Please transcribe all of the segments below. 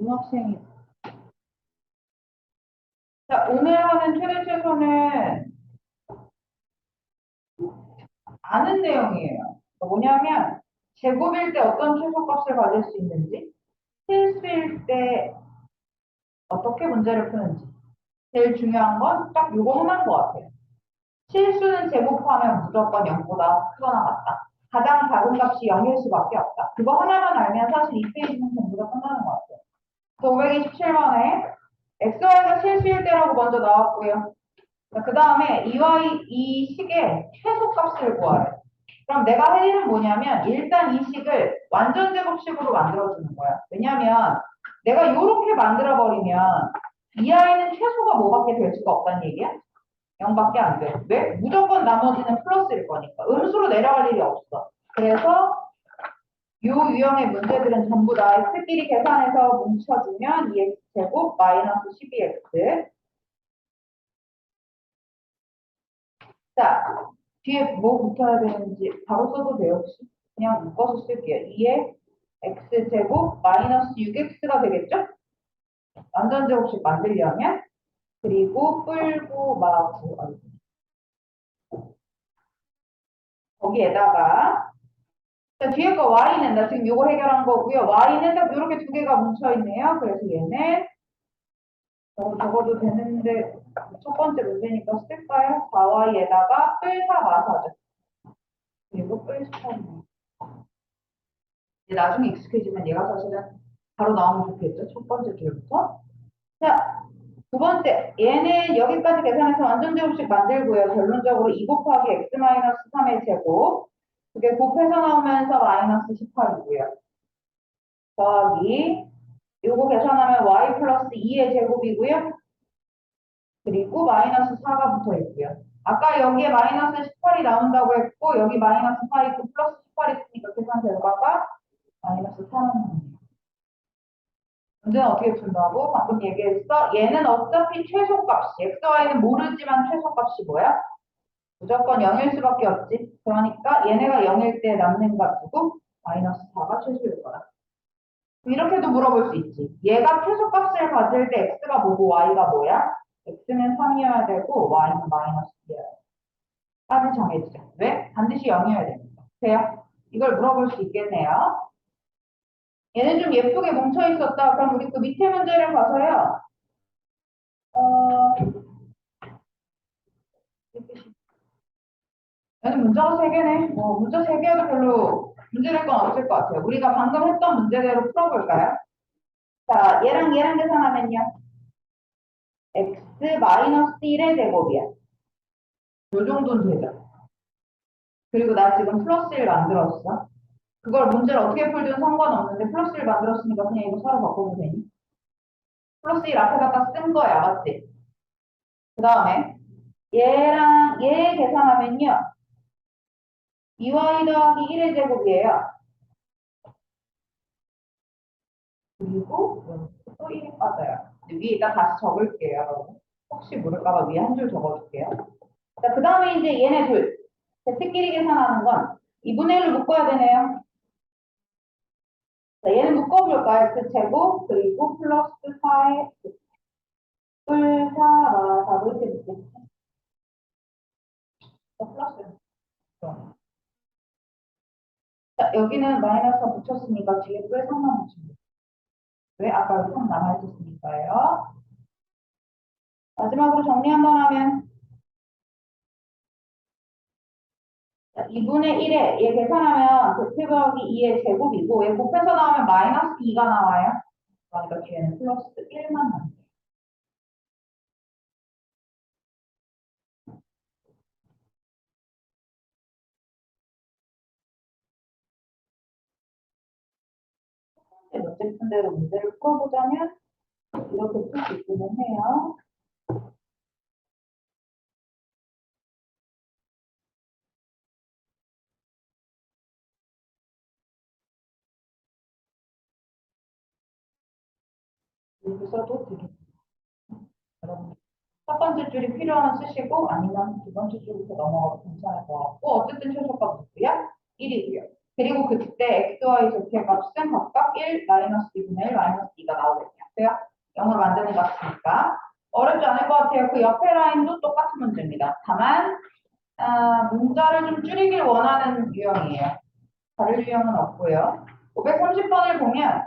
중학생이. 자, 오늘 하는 최대 최소는 아는 내용이에요. 뭐냐면, 제곱일 때 어떤 최소값을 가질 수 있는지, 실수일 때 어떻게 문제를 푸는지. 제일 중요한 건 딱 이거 하나인 것 같아요. 실수는 제곱하면 무조건 0보다 크거나 같다. 가장 작은 값이 0일 수밖에 없다. 그거 하나만 알면 사실 이 페이지는 전부 다 끝나는 것 같아요. 527번에 xy가 실수일 때라고 먼저 나왔고요. 그 다음에 이 식의 최소값을 구하래. 그럼 내가 할 일은 뭐냐면 일단 이 식을 완전 제곱식으로 만들어주는 거야. 왜냐면 내가 이렇게 만들어버리면 이 아이는 최소가 뭐밖에 될 수가 없다는 얘기야? 0밖에 안 돼. 왜? 무조건 나머지는 플러스일 거니까. 음수로 내려갈 일이 없어. 그래서 이 유형의 문제들은 전부 다 x끼리 계산해서 뭉쳐주면 2x제곱 마이너스 12x. 자, 뒤에 뭐 붙어야 되는지 바로 써도 돼요, 혹시? 그냥 묶어서 쓸게요. 2에 x제곱 마이너스 6x가 되겠죠? 완전 제곱식 만들려면 그리고 뿔고 마구 거기에다가 자, 뒤에 거 y는 나 지금 이거 해결한 거고요. y는 딱 이렇게 두 개가 뭉쳐 있네요. 그래서 얘는 적어도 되는데 첫 번째 문제니까 쓸까요? 4y에다가 뿔사 마사죠. 그리고 뿔18. 나중에 익숙해지면 얘가 사실은 바로 나오면 좋겠죠. 첫 번째 줄부터. 자, 두 번째. 얘는 여기까지 계산해서 완전 제곱식 만들고요. 결론적으로 2 곱하기 x-3의 제곱. 그게 곱해서 나오면서 마이너스 18이고요. 더하기 요거 계산하면 y 플러스 2의 제곱이고요. 그리고 마이너스 4가 붙어 있고요. 아까 여기에 마이너스 18이 나온다고 했고 여기 마이너스 4 있고 플러스 18이 있으니까 계산 결과가 마이너스 4는 나옵니다. 문제는 어떻게 푼다고? 방금 얘기했어. 얘는 어차피 최소값이 xy는 모르지만 최소값이 뭐야? 무조건 0일 수밖에 없지. 그러니까 얘네가 0일 때 남는 값 두고 마이너스 4가 최소일 거다. 이렇게도 물어볼 수 있지. 얘가 최소값을 가질 때 x가 뭐고 y가 뭐야? x는 3이어야 되고 y는 마이너스 2여야 돼. 까지 정해지죠. 왜? 반드시 0이어야 됩니다. 돼요? 이걸 물어볼 수 있겠네요. 얘는 좀 예쁘게 뭉쳐 있었다. 그럼 우리 그 밑에 문제를 봐서요. 얘는 문제가 3개네. 문제 3개여도 별로 문제될 건 없을 것 같아요. 우리가 방금 했던 문제대로 풀어볼까요? 자, 얘랑 계산하면요. x 마이너스 1의 제곱이야. 요 정도는 되죠. 그리고 나 지금 플러스 1 만들었어. 그걸 문제를 어떻게 풀든 상관없는데 플러스 1 만들었으니까 그냥 이거 서로 바꿔도 되니? 플러스 1 앞에다가 쓴 거야. 맞지? 그 다음에 얘랑 얘 계산하면요. 2y 더하기 1의 제곱이에요. 그리고 또 1이 빠져요. 위에다 다시 적을게요, 여러분. 혹시 모를까봐 위에 한 줄 적어줄게요. 자, 그 다음에 이제 얘네 둘. z끼리 계산하는 건 2분의 1로 묶어야 되네요. 자, 얘는 묶어볼까요? x제곱 그리고 플러스 4의 뿔, 4, 마, 4, 이렇게 묶겠지. 플러스. 자, 여기는 마이너스가 붙였으니까 뒤에 뿔 3만 붙이면 돼요. 왜? 아까 여기 3 남아있었으니까요. 마지막으로 정리 한번 하면 2분의 1에 얘 계산하면 제곱 더하기 2의 제곱이고 얘 곱해서 나오면 마이너스 2가 나와요. 그러니까 뒤에는 플러스 1만 남겨요. 몇째 푼대로 문제를 풀어보자면 이렇게 풀 수 있기는 해요. 이렇게 써도 되겠습니다. 여러분 첫 번째 줄이 필요하면 쓰시고 아니면 두 번째 줄부터 넘어가도 괜찮을 것 같고 어쨌든 최소값 누구야? 1이고요. 그리고 그때 x, y 절대 값은 각각 1, 마이너스 2분의 1, 마이너스 2가 나오거든요. 그래요? 0을 만드는 것 같으니까. 어렵지 않을 것 같아요. 그 옆에 라인도 똑같은 문제입니다. 다만 문자를 좀 줄이길 원하는 유형이에요. 다른 유형은 없고요. 530번을 보면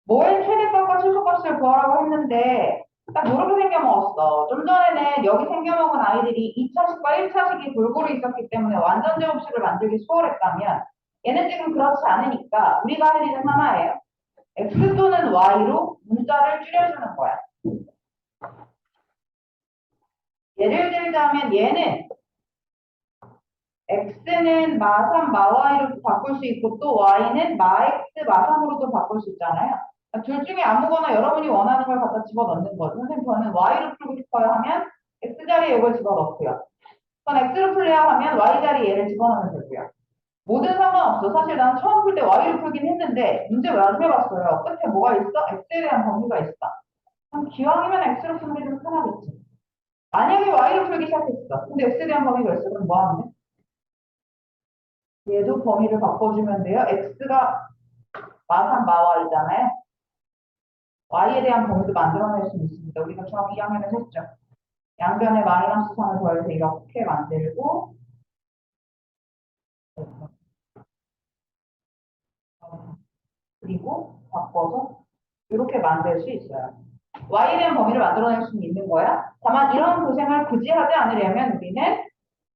뭐의 최대값과 최소값을 구하라고 했는데 딱 이렇게 생겨먹었어. 좀 전에는 여기 생겨먹은 아이들이 2차식과 1차식이 골고루 있었기 때문에 완전 제곱식을 만들기 수월했다면 얘는 지금 그렇지 않으니까 우리가 할 일은 하나예요. x 또는 y로 문자를 줄여주는 거야. 예를 들자면 얘는 x는 마3, 마5로도 바꿀 수 있고 또 y는 마 x, 마3으로도 바꿀 수 있잖아요. 둘 중에 아무거나 여러분이 원하는 걸 갖다 집어넣는 거죠. 선생님 저는 y로 풀고 싶어요 하면 x자리에 이걸 집어넣고요. 전 x로 풀래야 하면 y자리에 얘를 집어넣으면 되고요. 뭐든 상관없어. 사실 난 처음 풀 때 y로 풀긴 했는데 문제 왜 안 해봤어요. 끝에 뭐가 있어? x에 대한 범위가 있어. 그럼 기왕이면 x로 푸는 게 좀 편하겠지. 만약에 y로 풀기 시작했어. 근데 x에 대한 범위가 있어. 그럼 뭐 하면 돼? 얘도 범위를 바꿔주면 돼요. x가 마3, 마1이잖아요. y에 대한 범위도 만들어낼 수 있습니다. 우리가 중학교 2학년에서 했죠. 양변에 마이너스 3을 더해서 이렇게 만들고 그리고 바꿔서 이렇게 만들 수 있어요. y에 대한 범위를 만들어낼 수는 있는 거야. 다만 이런 고생을 굳이 하지 않으려면 우리는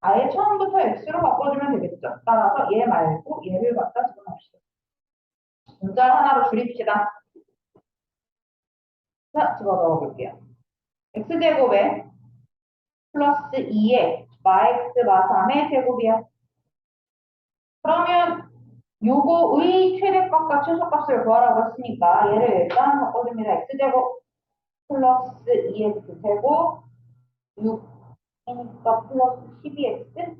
아예 처음부터 x로 바꿔주면 되겠죠. 따라서 얘 말고 얘를 갖다 집어넣읍시다. 문자 하나로 줄입시다. 자, 집어넣어 볼게요. x제곱에 플러스 2에 마x 마3의 제곱이야. 그러면 요거의 최대값과 최소값을 구하라고 했으니까 얘를 일단 바꿔줍니다. x제곱 플러스 2x 제곱 6이니까 플러스 12x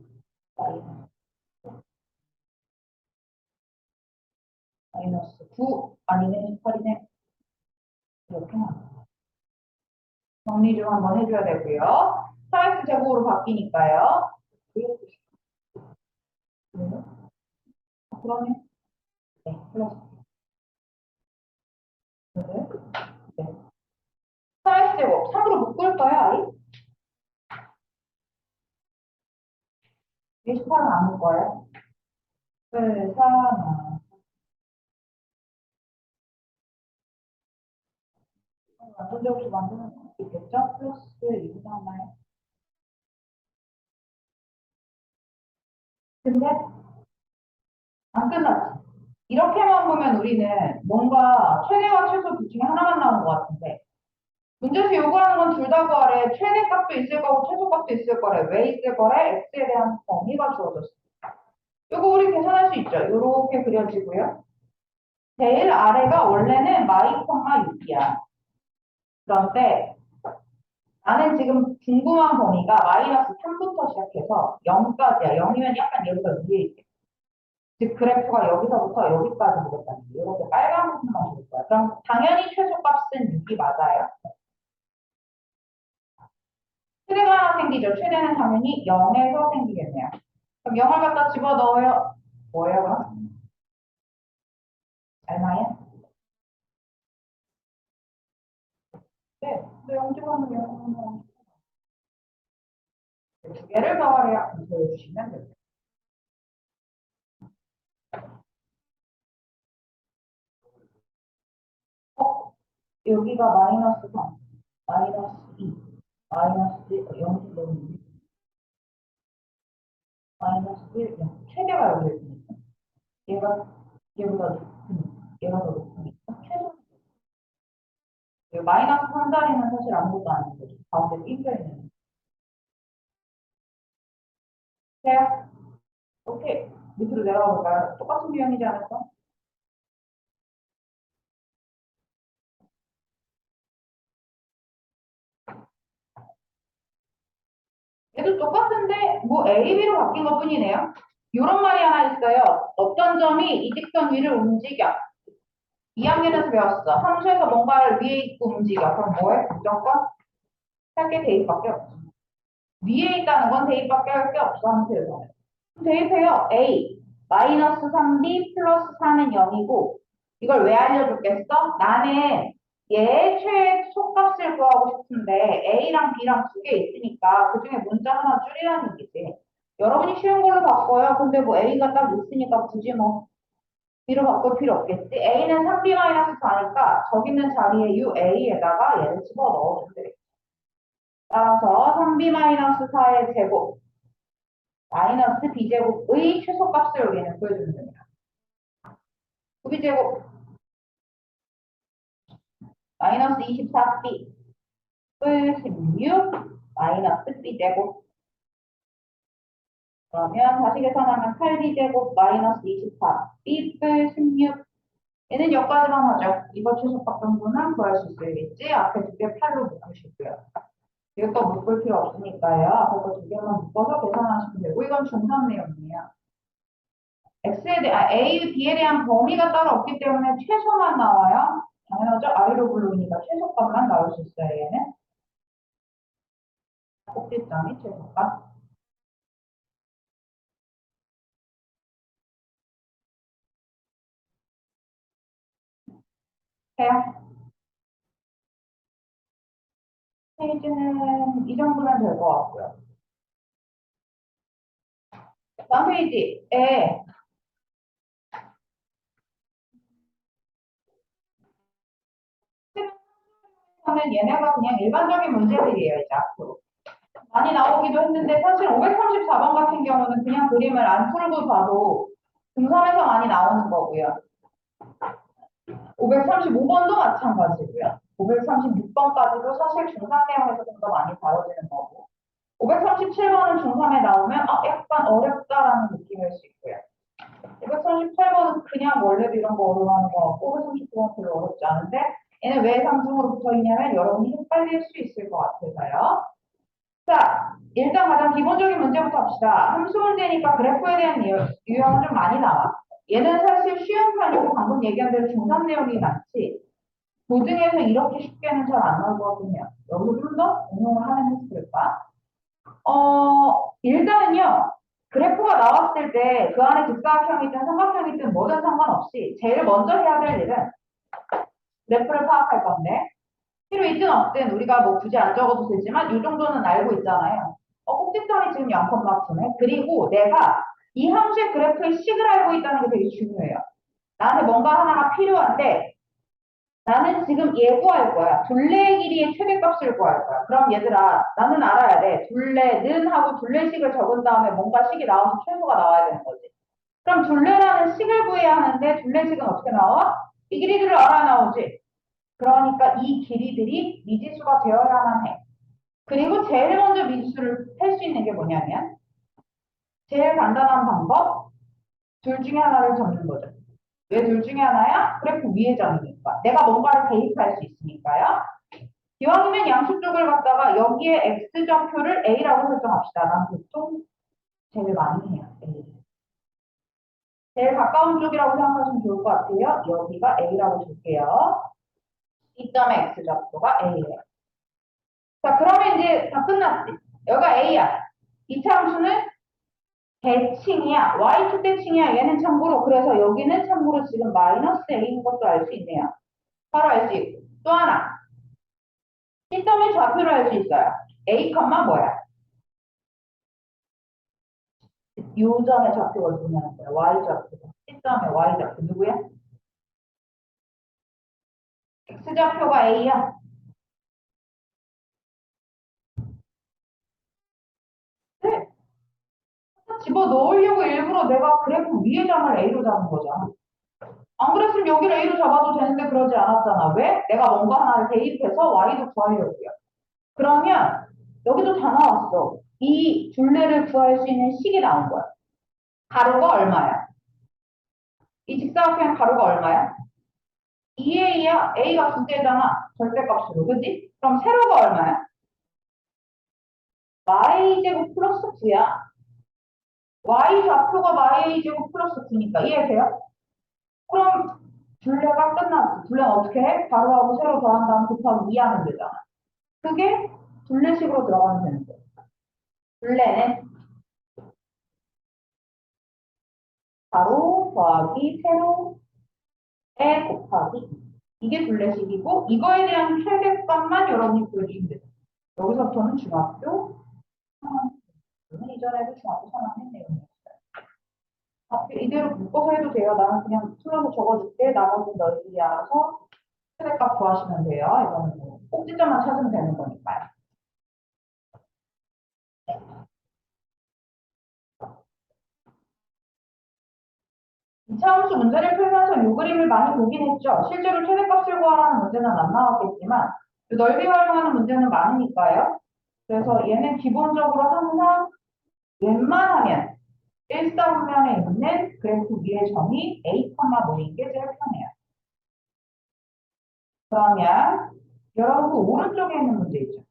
마이너스 9 아니네 18이네 이렇게 정리 좀 한번 해줘야 되고요. 4x 제곱으로 바뀌니까요. 그러면 네 플러스 네. 네. 4x 제곱 3으로 묶을 거야 아이? 28은 안 묶을 거예요. 네, 4 완전 제곱식 만드는 수 있겠죠? 플러스 2 나오나요? 근데 안 끝났지. 이렇게만 보면 우리는 뭔가 최대와 최소 둘 중에 하나만 나온 것 같은데 문제에서 요구하는 건 둘 다 구하래. 최대값도 있을 거고 최소값도 있을 거래. 왜 있을 거래? x에 대한 범위가 주어졌어. 요거 우리 계산할 수 있죠. 요렇게 그려지고요. 제일 아래가 원래는 마이 콤마 6이야. 그런데 나는 지금 궁금한 범위가 마이너스 3부터 시작해서 0까지야. 0이면 약간 얘보다 위에 있대. 즉 그래프가 여기서부터 여기까지 보겠다는 거. 이렇게 빨간 부분만 볼 거야. 그럼 당연히 최소값은 6이 맞아요. 최대가 하나 생기죠. 최대는 당연히 0에서 생기겠네요. 그럼 0을 갖다 집어넣어요. 뭐예요, 그럼? 얼마야? 네, 근데 0 집어넣으면 두 개를 더하래요. 보여주시면 돼요. 여기가 마이너스 3, 마이너스 2, 마이너스 0 넣으면 마이너스 1, 0. 최대가 여기 있으니까. 얘가 얘보다 높으니까. 얘가 더 높으니까. 최소. 마이너스 3자리는 사실 아무것도 아닌 거죠. 가운데 낀져 있는. 돼요? 오케이. 밑으로 내려가 볼까요? 똑같은 유형이지 않을까? 얘도 똑같은데 뭐 A, B로 바뀐 것 뿐이네요. 이런 말이 하나 있어요. 어떤 점이 이 직선 위를 움직여. 2학년에서 배웠어. 함수에서 뭔가를 위에 있고 움직여. 그럼 뭐해? 무조건 할 게 대입밖에 없어. 위에 있다는 건 대입밖에 할 게 없어. 함수에서는. 대입해요. A. 마이너스 3b 플러스 4는 0이고 이걸 왜 알려줬겠어? 나는 얘 최소값을 구하고 싶은데 A랑 B랑 두 개 있으니까 그 중에 문자 하나 줄이라는 얘기지. 여러분이 쉬운 걸로 바꿔요. 근데 뭐 A가 딱 있으니까 굳이 뭐 B로 바꿀 필요 없겠지. A는 3B-4니까 저기 있는 자리에 UA에다가 얘를 집어넣어주면 되겠지. 따라서 3B-4의 제곱 마이너스 B제곱의 최소값을 여기는 구해주면 됩니다. 9B제곱 마이너스 24B 뿔 16 마이너스 B제곱 그러면 다시 계산하면 8B제곱 마이너스 24 B뿔 16 얘는 여기까지만 하죠. 이거 최소값 정도는 구할 수 있어야겠지. 앞에 두 개 8로 묶으시고요. 이것도 묶을 필요 없으니까요. 앞에 거 두 개만 묶어서 계산하시면 되고 이건 중간 내용이에요. A, B에 대한 범위가 따로 없기 때문에 최소만 나와요. 당연하죠. 아래로 굴러오니까 최소값만 나올 수 있어요. 얘는. 꼭지점이 최소값. 해요. 페이지는 이 정도면 될 것 같고요. 다음 페이지에 는 얘네가 그냥 일반적인 문제들이에요. 이제 앞으로. 많이 나오기도 했는데 사실 534번 같은 경우는 그냥 그림을 안 풀고 봐도 중3에서 많이 나오는 거고요. 535번도 마찬가지고요. 536번까지도 사실 중3 내용에서 좀 더 많이 다뤄지는 거고 537번은 중3에 나오면 약간 어렵다라는 느낌일 수 있고요. 538번은 그냥 원래도 이런 거 어려워하는 거 같고 539번은 별로 어렵지 않은데 얘는 왜 상중으로 붙어 있냐면 여러분이 헷갈릴 수 있을 것 같아서요. 자, 일단 가장 기본적인 문제부터 합시다. 함수 문제니까 그래프에 대한 유형은 좀 많이 나와. 얘는 사실 쉬운 편이고 방금 얘기한 대로 중간 내용이 많지. 고등에서 이렇게 쉽게는 잘 안 나올 것 같긴 해요. 여기서 좀 더 응용을 하면 했을까? 일단은요. 그래프가 나왔을 때 그 안에 직사각형이든 삼각형이든 뭐든 상관없이 제일 먼저 해야 될 일은 그래프를 파악할 건데 필요 있든 없든 우리가 뭐 굳이 안 적어도 되지만 이 정도는 알고 있잖아요. 꼭지점이 지금 0,9네. 그리고 내가 이 함수의 그래프의 식을 알고 있다는 게 되게 중요해요. 나한테 뭔가 하나가 필요한데 나는 지금 얘 구할 거야. 둘레 길이의 최대값을 구할 거야. 그럼 얘들아 나는 알아야 돼. 둘레는 하고 둘레식을 적은 다음에 뭔가 식이 나와서 최소가 나와야 되는 거지. 그럼 둘레라는 식을 구해야 하는데 둘레식은 어떻게 나와? 이 길이들을 알아 나오지. 그러니까 이 길이들이 미지수가 되어야만 해. 그리고 제일 먼저 미지수를 할 수 있는 게 뭐냐면 제일 간단한 방법 둘 중에 하나를 적는 거죠. 왜 둘 중에 하나야? 그래프 위에 점이니까. 내가 뭔가를 대입할 수 있으니까요. 기왕이면 양수 쪽을 갖다가 여기에 x좌표를 a라고 설정합시다. 난 보통 제일 많이 해요. A. 제일 가까운 쪽이라고 생각하시면 좋을 것 같아요. 여기가 a라고 줄게요. 이 점의 x좌표가 a예요. 자, 그러면 이제 다 끝났지. 여기가 a야. 이차 함수는 대칭이야. y2 대칭이야. 얘는 참고로 그래서 여기는 참고로 지금 마이너스 a인 것도 알 수 있네요. 바로 알 수 있고. 또 하나. 시점의 좌표를 알 수 있어요. a, 뭐야? 요 점의 좌표가 중요한 거야. y 좌표가. 시점의 y 좌표 누구야? x 좌표가 a야. 네. 집어 넣으려고 일부러 내가 그래프 위에 점을 a로 잡은 거잖아. 안 그랬으면 여기를 a로 잡아도 되는데 그러지 않았잖아. 왜? 내가 뭔가 하나를 대입해서 y도 구하려고요. 그러면 여기도 다 나왔어. 이 둘레를 구할 수 있는 식이 나온 거야. 가로가 얼마야? 이 직사각형 가로가 얼마야? 2a야. a가 두 개잖아. 절대값으로. 그지? 그럼 세로가 얼마야? y제곱 플러스 9야. y 좌표가 y제곱 플러스 9니까 이해돼요? 그럼 둘레가 끝났지. 둘레는 어떻게 해? 가로하고 세로 더한 다음 곱하기 2 하면 되잖아. 그게 둘레식으로 들어가면 되는 거야. 둘레는 가로 더하기 세로에 곱하기 이게 둘레식이고 이거에 대한 최대값만 여러분이 보여주시면 돼요. 여기서부터는 중학교 3학년 이전에도 중학교 3학년 내용이었어요. 이대로 묶어서 해도 돼요. 나는 그냥 풀어서 적어줄게. 나머지는 너희들이 알아서 최대값 구하시면 돼요. 이거는 뭐 꼭지점만 찾으면 되는 거니까요. 이차함수 문제를 풀면서 요 그림을 많이 보긴 했죠. 실제로 최대값을 구하라는 문제는 안 나왔겠지만 넓이 활용하는 문제는 많으니까요. 그래서 얘는 기본적으로 항상 웬만하면 일사분면에 있는 그래프 위의 점이 A, 뭐인 게 제일 편해요. 그러면 여러분 그 오른쪽에 있는 문제 있죠.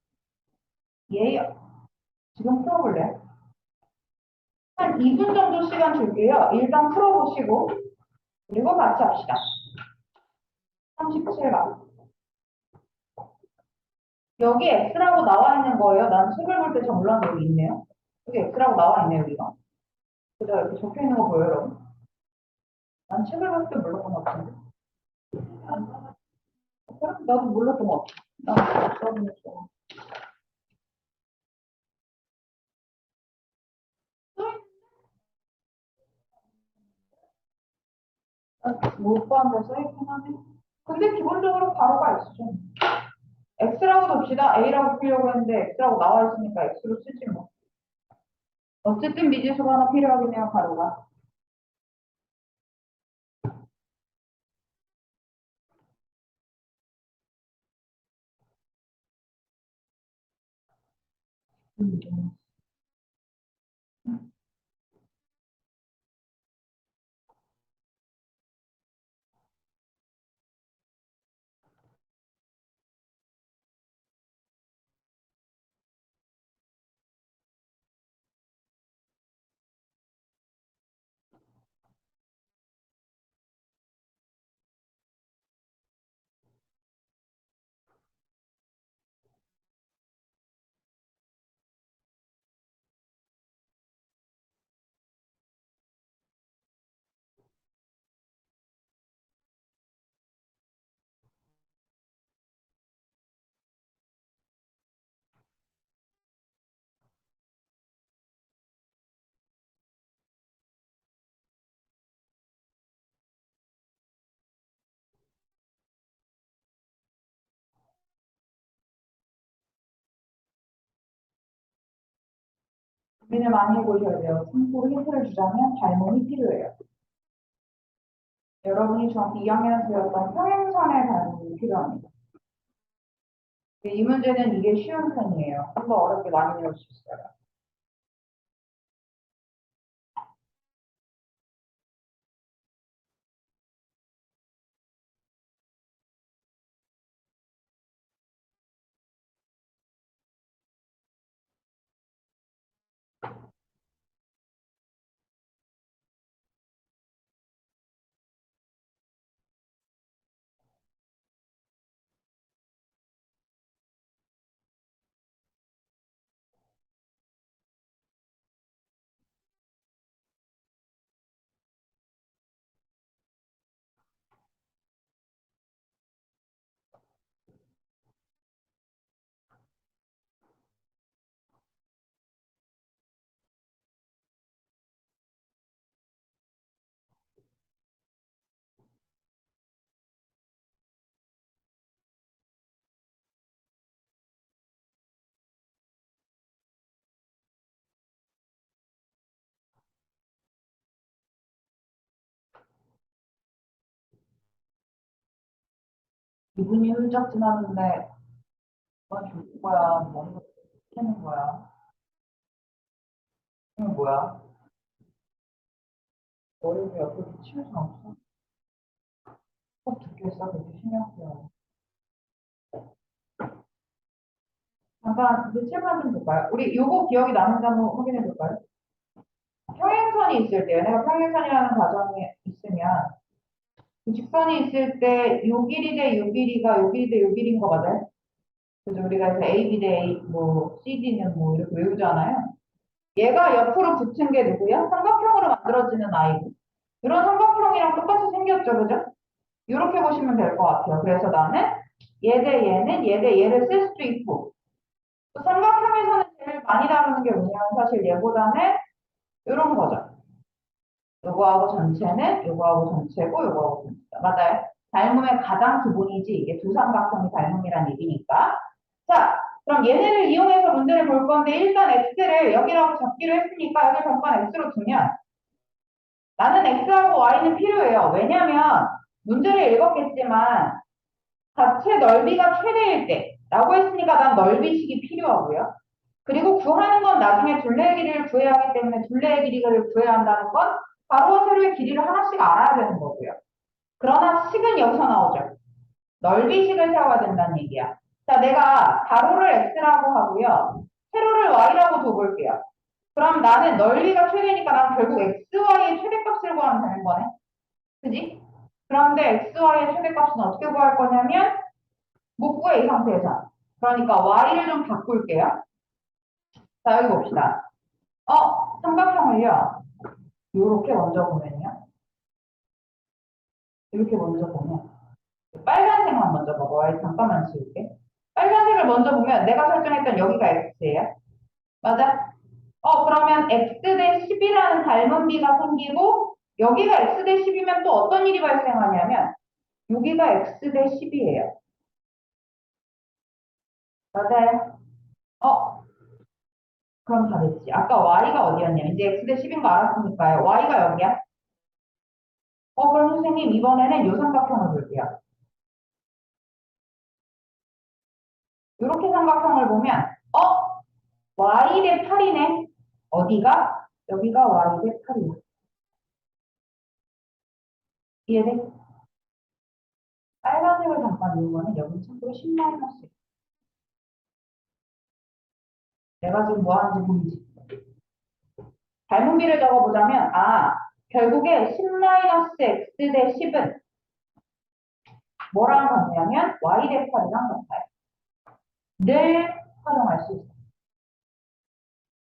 얘 지금 풀어볼래요? 한 2분 정도 시간 줄게요. 일단 풀어보시고 그리고 같이 합시다. 37번. 여기 X라고 나와 있는 거예요. 난 책을 볼 때 잘 몰랐는데 여기 있네요. 여기 X라고 나와 있네요, 여기가. 그죠? 이렇게 적혀 있는 거 보여요, 여러분? 난 책을 볼 때 몰랐던 것 같은데. 나도 몰랐던 것 같아. 나도 몰랐어. 못 봤는데 써있긴 하네. 근데 기본적으로 바로가 X죠. X라고 둡시다. A라고 쓰려고 했는데 X라고 나와 있으니까 X로 쓰지 뭐. 어쨌든 미지수가 하나 필요하긴 해요, 가로가. 음. 고민을 많이 해보셔야 돼요. 참고로 힌트를 주자면 닮음이 필요해요. 여러분이 중학교 2학년 배웠던 평행선의 닮음이 필요합니다. 이 문제는 이게 쉬운 편이에요. 좀 더 어렵게 많이 배울 수 있어요. 이분이 훌쩍 지나는데 뭐 줄 거야. 뭐 하는 거야. 이건 뭐야? 머리를 옆으로 치울 수 없어. 꼭 듣겠어. 그렇게 신경 쓰여. 잠깐 이제 칠판 좀 볼까요? 우리 요거 기억이 나는지 한번 확인해 볼까요? 평행선이 있을 때, 얘네가 평행선이라는 과정이 있으면 이 직선이 있을 때 요 길이 대 요 길이가 요 길이 대 요 길이인 거 맞아요? 그래서 우리가 이제 A, B 대 A, 뭐 CD는 뭐 이렇게 외우잖아요. 얘가 옆으로 붙은 게 누구야? 삼각형으로 만들어지는 아이고. 이런 삼각형이랑 똑같이 생겼죠, 그죠? 이렇게 보시면 될 것 같아요. 그래서 나는 얘 대 얘는 얘 대 얘를 쓸 수도 있고, 또 삼각형에서는 제일 많이 다루는 게 뭐냐면 사실 얘보다는 이런 거죠. 요거하고 전체는 요거하고 전체고 요거하고 전체다. 맞아요. 닮음의 가장 기본이지 이게 두 삼각형이 닮음이란 얘기니까. 자, 그럼 얘네를 이용해서 문제를 볼 건데 일단 x를 여기라고 잡기로 했으니까 여기 잠깐 x로 두면 나는 x하고 y는 필요해요. 왜냐면 문제를 읽었겠지만 자체 넓이가 최대일 때 라고 했으니까 난 넓이식이 필요하고요. 그리고 구하는 건 나중에 둘레의 길이를 구해야 하기 때문에 둘레의 길이를 구해야 한다는 건 가로와 세로의 길이를 하나씩 알아야 되는 거고요. 그러나 식은 여기서 나오죠. 넓이식을 세워야 된다는 얘기야. 자, 내가 가로를 x라고 하고요. 세로를 y라고 둬볼게요. 그럼 나는 넓이가 최대니까 난 결국 xy의 최대값을 구하면 되는 거네. 그지? 그런데 xy의 최대값은 어떻게 구할 거냐면 못 구해 이 상태에서. 그러니까 y를 좀 바꿀게요. 자, 여기 봅시다. 삼각형을요. 이렇게 먼저 보면요. 이렇게 먼저 보면 빨간색만 먼저 봐봐. y 잠깐만 지울게. 빨간색을 먼저 보면 내가 설정했던 여기가 x예요. 맞아? 그러면 x 대 10이라는 닮은 비가 생기고 여기가 x 대 10이면 또 어떤 일이 발생하냐면 여기가 x 대 10이에요. 맞아요? 어, 그럼 다 됐지. 아까 y가 어디였냐면 이제 x 대 10인 거 알았으니까요. y가 여기야. 그럼 선생님 이번에는 요 삼각형을 볼게요. 이렇게 삼각형을 보면 y 대 8이네. 어디가? 여기가 y 대 8이야. 이해돼? 빨간색을 잠깐 이용하면 여기 참고로 10마이너스. 내가 지금 뭐 하는지 보이지? 닮은비를 적어보자면 결국에 10-x 대 10은 뭐랑 같냐면 y 대 8이랑 같아요. 늘 활용할 수 있어요.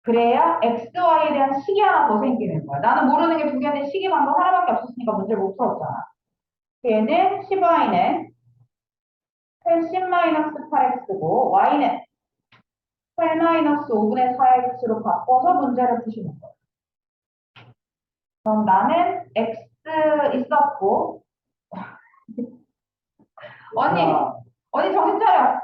그래야 xy에 대한 식이 하나 더 생기는 거야. 나는 모르는 게 두 개인데 식이 방법 하나밖에 없었으니까 문제를 못 풀었잖아. 얘는 10y는 10-8x고 y는 8-5분의 4x로 바꿔서 문제를 푸시는 거예요. 그럼 나는 x 있었고 언니 언니 정신 차려.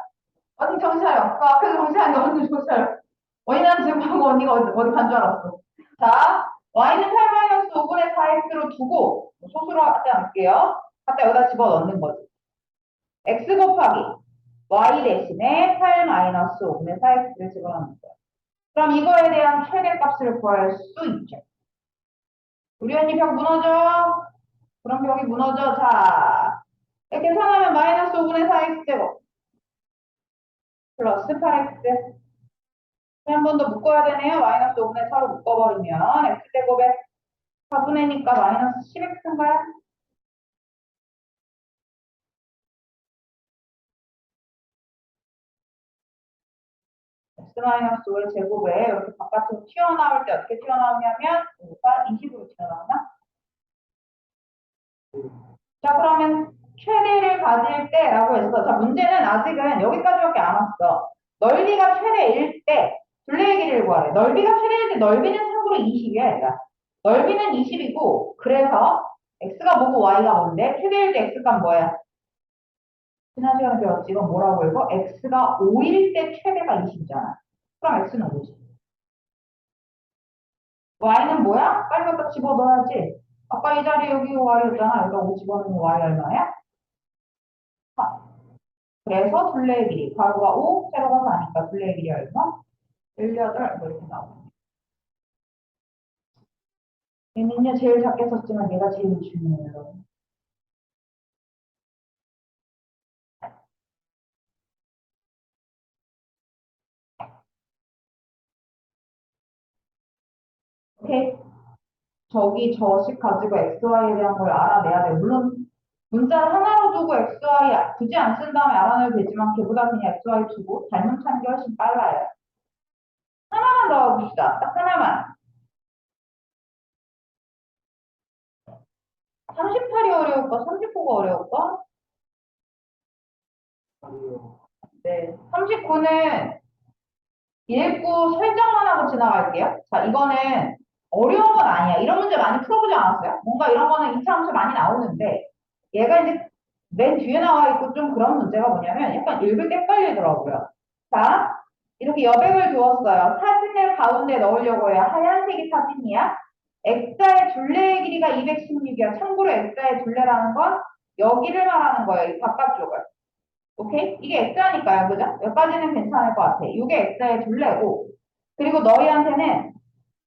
언니 정신 차려. 그 앞에서 정신 차려. 언니 정신 차려. 언니는 지금 방금 언니가 어디 간 줄 알았어. 자, y는 8-5분의 4x로 두고 소수로 하지 않을게요. 갖다 여기다 집어넣는 거지. x 곱하기 y 대신에 8-5분의 4x를 집어넣는 거예요. 그럼 이거에 대한 최대값을 구할 수 있죠. 우리 언니 벽 무너져. 그럼 벽이 무너져. 자, 이렇게 계산하면 마이너스 5분의 4x제곱 플러스 8x. 한 번 더 묶어야 되네요. 마이너스 5분의 4로 묶어버리면 x제곱에 4분의니까 마이너스 10x인가요? x-5의 제곱에 이렇게 바깥으로 튀어나올 때 어떻게 튀어나오냐면 5가 20으로 튀어나오나? 자, 그러면 최대를 가질 때라고 했어. 자, 문제는 아직은 여기까지밖에 안 왔어. 넓이가 최대일 때 둘레의 길이를 구하래. 넓이가 최대일 때 넓이는 참고로 20이야, 얘가. 넓이는 20이고 그래서 x가 뭐고 y가 뭔데? 최대일 때 x가 뭐야? 지난 시간에 배웠지? 이건 뭐라고 읽어? x가 5일 때 최대가 20이잖아. 그럼 x는 5지. y는 뭐야? 빨리 갖다 집어넣어야지. 아까 이 자리에 여기 y였잖아. 여기다 5 집어넣으면 y 얼마야? 4. 그래서 둘레의 길이. 가로가 5, 세로가 4니까 둘레의 길이 얼마? 18, 뭐 이렇게 나오네. 얘는요, 제일 작게 썼지만 얘가 제일 중요해요, 여러분. 오케이? 저기 저식 가지고 xy에 대한 걸 알아내야 돼. 물론 문자를 하나로 두고 xy 굳이 안 쓴 다음에 알아내도 되지만 걔보다 그냥 xy 두고 닮은 찾는 게 훨씬 빨라요. 하나만 넣어봅시다. 딱 하나만. 38이 어려울까? 39가 어려울까? 네. 39는 읽고 설정만 하고 지나갈게요. 자, 이거는 어려운 건 아니야. 이런 문제 많이 풀어보지 않았어요? 뭔가 이런 거는 2차 함수 많이 나오는데, 얘가 이제 맨 뒤에 나와 있고 좀 그런 문제가 뭐냐면 약간 읽을 때 헷갈리더라고요. 자, 이렇게 여백을 두었어요. 사진을 가운데 넣으려고 해요. 하얀색이 사진이야. X자의 둘레의 길이가 216이야. 참고로 X자의 둘레라는 건 여기를 말하는 거예요. 이 바깥쪽을. 오케이? 이게 X자니까요. 그죠? 여기까지는 괜찮을 것 같아. 이게 X자의 둘레고. 그리고 너희한테는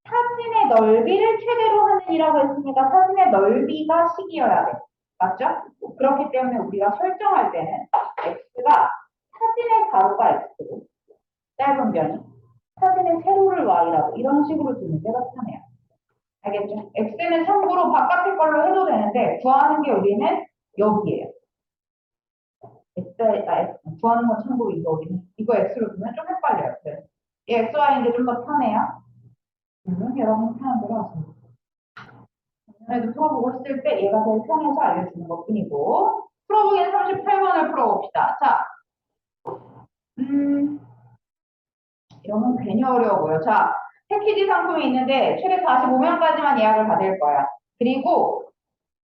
사진의 넓이를 최대로 하는 이라고 했으니까 사진의 넓이가 식이어야 돼. 맞죠? 그렇기 때문에 우리가 설정할 때는 X가 사진의 가로가 X고 짧은 변이 사진의 세로를 Y라고 이런 식으로 두는 게 더 편해요. 알겠죠? X는 참고로 바깥의 걸로 해도 되는데 구하는 게 우리는 여기에요. 구하는 건 참고로 이거 우리는 이거 X로 두면 좀 헷갈려요. 그래서 이 XY인 게 좀 더 편해요. 여러분 편한 대로 하세요. 전에도 풀어보고 했을 때 얘가 제일 편해서 알려주는 것 뿐이고 풀어보기는 38번을 풀어봅시다. 자, 이러면 괜히 어려워 보여. 자, 패키지 상품이 있는데 최대 45명까지만 예약을 받을 거야. 그리고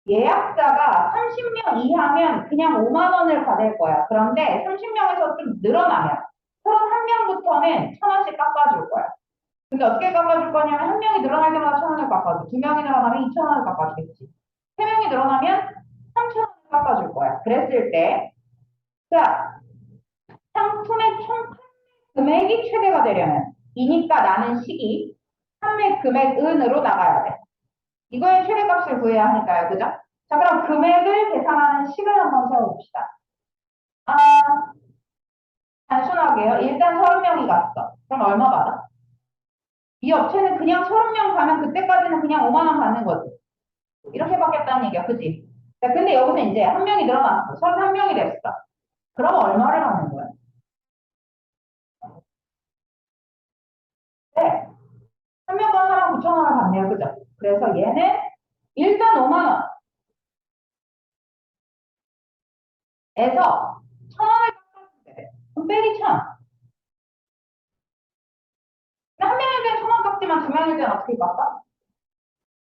예약자가 30명 이하면 그냥 5만 원을 받을 거야. 그런데 30명에서 좀 늘어나면 31명부터는 1,000원씩 깎아줄 거야. 근데 어떻게 깎아줄 거냐면 한 명이 늘어날 때마다 1,000원을 깎아줘. 두 명이 늘어나면 2,000원을 깎아주겠지. 세 명이 늘어나면 3,000원을 깎아줄 거야. 그랬을 때, 자, 상품의 총 금액이 최대가 되려면 이니까 나는 식이 판매 금액은으로 나가야 돼. 이거의 최대값을 구해야 하니까요. 그죠? 자, 그럼 금액을 계산하는 식을 한번 세워봅시다. 아, 단순하게요. 일단 30명이 갔어. 그럼 얼마 받아? 이 업체는 그냥 30명 가면 그때까지는 그냥 5만 원 받는 거지. 이렇게 받겠다는 얘기야. 그지? 자, 근데 여기서 이제 한 명이 늘어났어. 31명이 됐어. 그럼 얼마를 받는 거야? 네. 한 명당 사람 9천 원을 받네요. 그죠? 그래서 얘는 일단 5만 원에서 1,000원을 깎아주게. 그럼 빼기 1,000. 한 명일 땐 1,000원 깎지만 두 명일 땐 어떻게 깎아?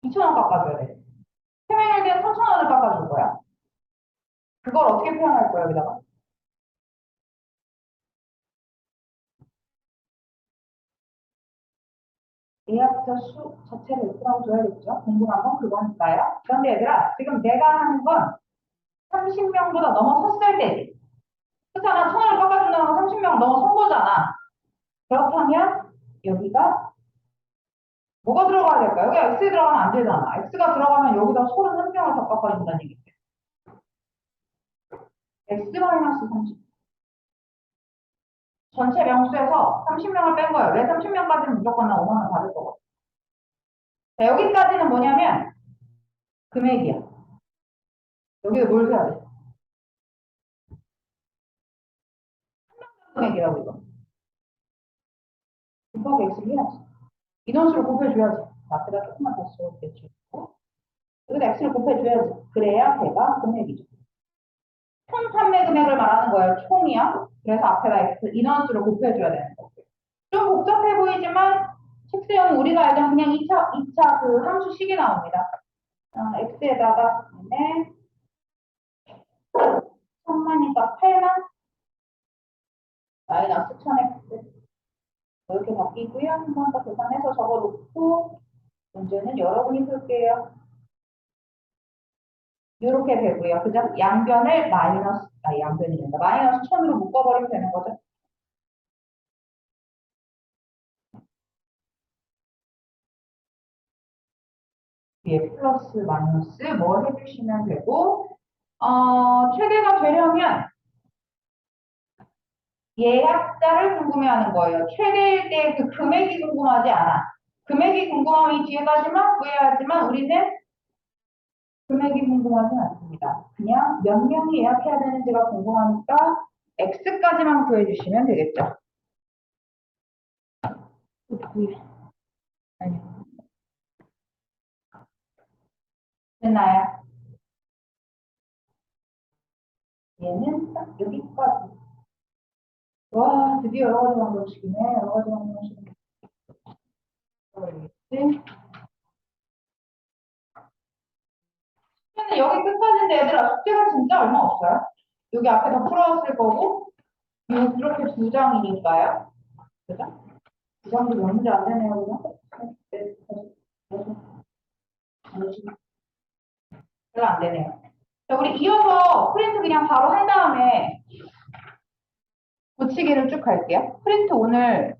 2,000원 깎아줘야 돼. 세 명일 땐 3,000원을 깎아줄 거야. 그걸 어떻게 표현할 거야, 여기다가? 예약자 수 자체를 X라고 줘야겠죠? 궁금한 건 그거니까요. 그런데 얘들아, 지금 내가 하는 건 30명보다 넘어섰을 때지. 그렇잖아. 1,000원을 깎아준다는 건 30명 넘어선 거잖아. 그렇다면 여기가 뭐가 들어가야 될까요? 여기 X에 들어가면 안 되잖아. X가 들어가면 여기다 31명을 더 깎아준다는 얘기죠. X-30. 전체 명수에서 30명을 뺀 거예요. 왜 30명까지는 무조건 나 5만 원 받을 거거든. 자, 여기까지는 뭐냐면 금액이야. 여기도 뭘 세야 돼? 금액이라고 이거. 곱하기 X를 해야지. 인원수를 곱해줘야지. 마트가 조금만 더 쏘겠지. 여기다 X를 곱해줘야지. 그래야 걔가 금액이죠. 총 판매 금액을 말하는 거예요. 총이야. 그래서 앞에다 X 인원수를 곱해줘야 되는 거고요. 좀 복잡해 보이지만 식수형 우리가 알던 그냥 2차 그 함수식이 나옵니다. X에다가 네, 1,000만이니까 8만 마이너스 1,000X 이렇게 바뀌고요. 한 번 더 계산해서 적어놓고 문제는 여러분이 풀게요. 이렇게 되고요. 그죠? 양변을 양변이 된다. 마이너스 1,000으로 묶어버리면 되는 거죠. 뒤에 플러스 마이너스 뭘 해주시면 되고 최대가 되려면 예약자를 궁금해하는 거예요. 최대일 때 그 금액이 궁금하지 않아. 금액이 궁금하면 이 뒤에까지만 구해야지만 우리는 금액이 궁금하지 않습니다. 그냥 몇 명이 예약해야 되는지가 궁금하니까 X까지만 구해주시면 되겠죠. 아니, 됐나요? 얘는 딱 여기까지. 와, 드디어 여러 가지 방정식이네. 여러 가지 방정식. 모르겠지? 근데 여기 끝까지인데 얘들아 숙제가 진짜 얼마 없어요. 여기 앞에 다 풀어왔을 거고 이렇게 두 장이니까요. 그죠? 두 장도 몇 문제 안 되네요. 그죠? 네, 별로 안 되네요. 자, 우리 이어서 프린트 그냥 바로 한 다음에 고치기를 쭉 갈게요. 프린트 오늘